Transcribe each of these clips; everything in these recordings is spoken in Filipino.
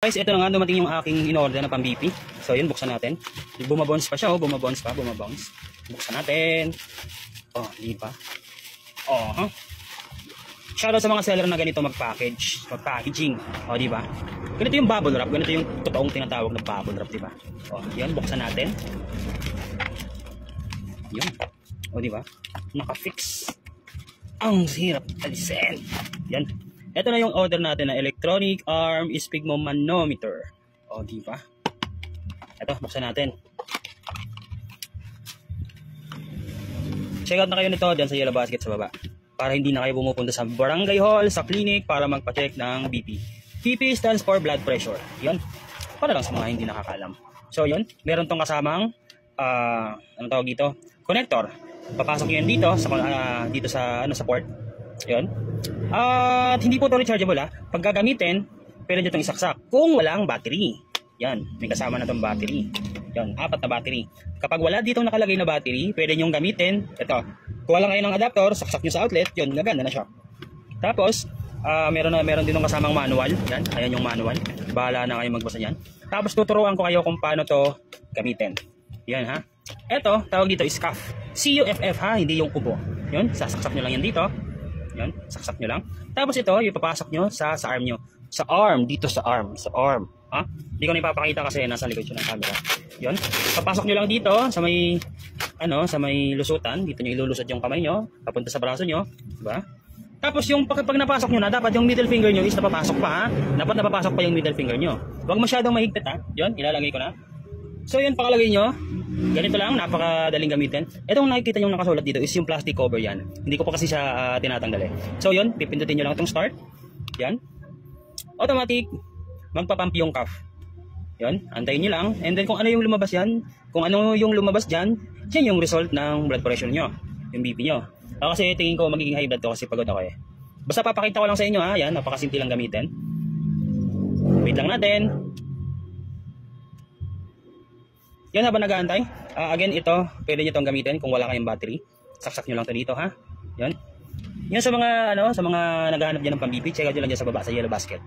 Guys, ito na nga, dumating yung aking in-order na pang-BP. So, yun, buksan natin. Bumabounce pa siya, oh. Bumabounce. Buksan natin. Oh, di ba? Oh, shoutout sa mga seller na ganito mag-packaging. Oh, di ba? Ganito yung bubble wrap. Ganito yung totoong tinatawag na bubble wrap, di ba? Oh, yan, buksan natin. Yun. Oh, di ba? Naka-fix. Ang hirap alisin. Yan. Ito na yung order natin na electronic arm sphygmomanometer. O, di ba? Ito, buksan natin. Check out na kayo nito dyan sa yellow basket sa baba. Para hindi na kayo pumupunta sa barangay hall, sa clinic, para magpa-check ng BP. BP stands for blood pressure. Yun. Para lang sa mga hindi nakakaalam. So, yun. Meron tong kasamang, ano tawag dito? Connector. Papasok nyo yan dito sa port. Yun. At hindi po ito rechargeable ha. Pag gagamitin, pwede nyo itong isaksak kung walang battery. Yan, may kasama na itong battery. Yan, 4 na battery. Kapag wala dito nakalagay na battery, pwede nyo gamitin. Ito, kuha lang kayo ng adapter, saksak nyo sa outlet, yun, naganda na siya. Tapos, meron din ng kasamang manual. Yan, ayan yung manual. Bahala na kayo magbasa yan. Tapos tuturuan ko kayo kung paano to gamitin. Yan ha. Ito, tawag dito is cuff. C-U-F-F ha, hindi yung kubo. Yun, sasaksak nyo lang yan dito. Yun, saksak nyo lang. Tapos ito, ipapasok nyo sa arm nyo. Sa arm, dito sa arm. Ha? Hindi ko na ipapakita kasi nasa likod yun ng camera. Yun, papasok nyo lang dito sa may, sa may lusutan. Dito nyo ilulusot yung kamay nyo, papunta sa braso nyo. Diba? Tapos yung pag napasok nyo na, dapat yung middle finger nyo is napapasok pa ha. Dapat napapasok pa yung middle finger nyo. Huwag masyadong mahigpit ha. Yun, ilalagay ko na. So yun, pakalagay nyo. Ganito lang, napakadaling gamitin. Itong nakikita nyo nakasulat dito is yung plastic cover yan. Hindi ko pa kasi siya tinatanggal eh. So yun, pipindutin nyo lang itong start. Yan. Automatic, magpapump yung cuff. Yun, antayin nyo lang. And then kung ano yung lumabas yan, kung ano yung lumabas dyan, yan yung result ng blood pressure nyo. Yung BP nyo. Kasi tingin ko magiging high blood to kasi pagod ako eh. Basta papakita ko lang sa inyo ha. Yan, napakasimple lang gamitin. Wait lang natin. Yan habang nag-aantay. Again, ito, pwede nyo itong gamitin kung wala kayong battery. Saksak nyo lang ito dito, ha? Yan. Yan sa mga, sa mga naghahanap dyan ng pang-BP, check out nyo lang dyan sa baba, sa yellow basket.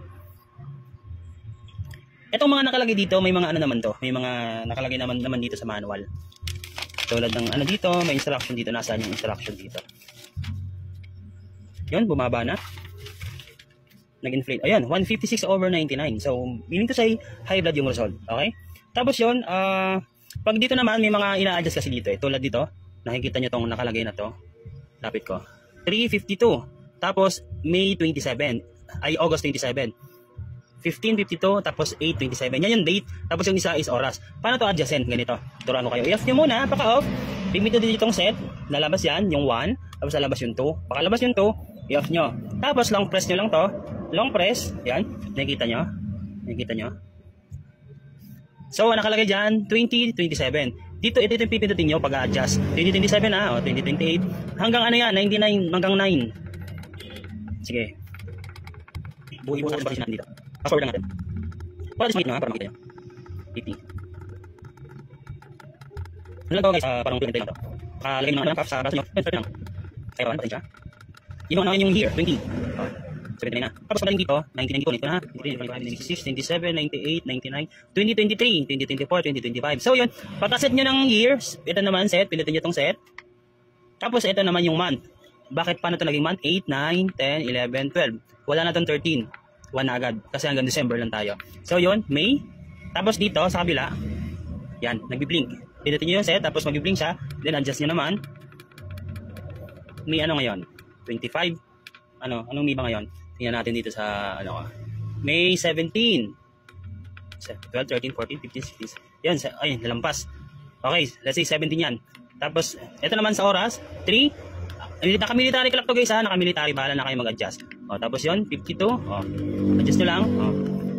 Itong mga nakalagay dito, may mga naman to. May mga nakalagay naman dito sa manual. Tulad ng dito, may instruction dito. Nasaan yung instruction dito? Yan, bumaba na. Nag-inflate. Ayan, 156/99. So, meaning to say, high blood yung result. Okay? Tapos yun, pag dito naman, may mga ina-adjust kasi dito eh. Tulad dito, nakikita nyo tong nakalagay na to. Lapit ko. 352. Tapos, August 27. 1552, tapos 827. Yan yung date. Tapos yung isa is oras. Paano to adjustin? Ganito. Turuan ko kayo. I-off nyo muna, paka-off. Pipito din itong set. Lalabas yan, yung 1. Tapos lalabas yung 2. Pakalabas yung 2, i-off nyo. Tapos long press nyo lang to. Long press. Yan. Nakikita nyo? So, nakalagay dyan, 2027. Dito, ito yung pipindutin nyo pag-adjust. 2027 o 2028. Hanggang yan, 99, hanggang 9. Sige. Buo sa natin dito. Password lang natin. Para dismate para makita nyo. 50. Ano lang to guys, parang 20 lang to. Lagay nyo ng cuff sa braso nyo. Start lang. Kaya natin siya. Yung here, 20. 79 na. Tapos pagaling dito, 1992 nito na. 96, 97, 98, 99, 2023, 2024, 2025. So yun, pagka-set nyo ng years, ito naman set, pilitin nyo itong set. Tapos ito naman yung month. Bakit paano ito naging month? 8, 9, 10, 11, 12. Wala na itong 13. 1 na agad. Kasi hanggang December lang tayo. So yun, May. Tapos dito, sa kabila, yan, nagbi-blink. Pilitin nyo yung set, tapos magbi-blink siya. Then adjust nyo naman. May ngayon? 25. Anong May ba ngayon? Tingnan natin dito sa May 17, 12, 13, 14, 15, 16. Yan, ay, nalampas. Okay, let's say 17 yan. Tapos, ito naman sa oras, 3. Naka-military clock to guys ha, naka-military, bahala na kayo mag-adjust. Tapos yon 52, adjust nyo lang.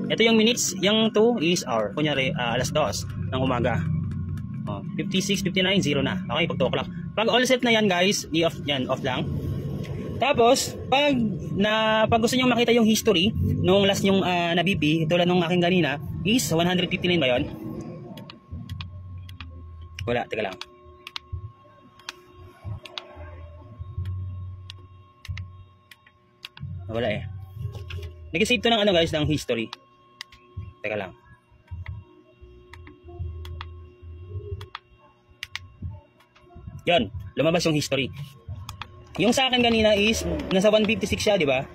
Ito yung minutes, yung 2 is hour. Kunyari, alas 2 ng umaga. 56, 59, 0 na. Okay, pag 2 o'clock. Pag all set na yan guys, i-off yan, off lang. Tapos, pag gusto nyo makita yung history nung last yung na BP, tulad nung aking ganina, is 159 ba yun? Wala, teka lang. Wala eh. Nag-save to ng guys, ng history. Teka lang. Yan, lumabas yung history. Yung sa akin kanina is nasa 156 siya, di ba?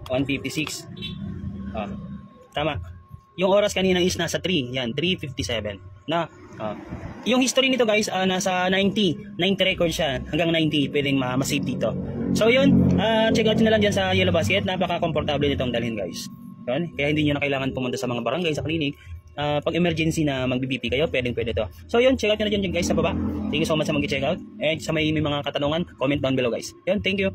156. Ah, tama. Yung oras kanina is nasa 3. Yan, 3:57. Na yung history nito guys, nasa 90 record siya. Hanggang 90 pwedeng ma-save dito. So yun, check out nyo na lang dyan sa Yellow Basket. Napaka-comfortable nitong dalhin guys. Yun, kaya hindi nyo na kailangan pumunta sa mga barangay, sa clinic. Pag emergency na mag-BP kayo, pwede to. So yun, check out nyo na dyan guys sa baba. Thank you so much sa mag-check out. And sa may mga katanungan, comment down below guys. Yun, thank you.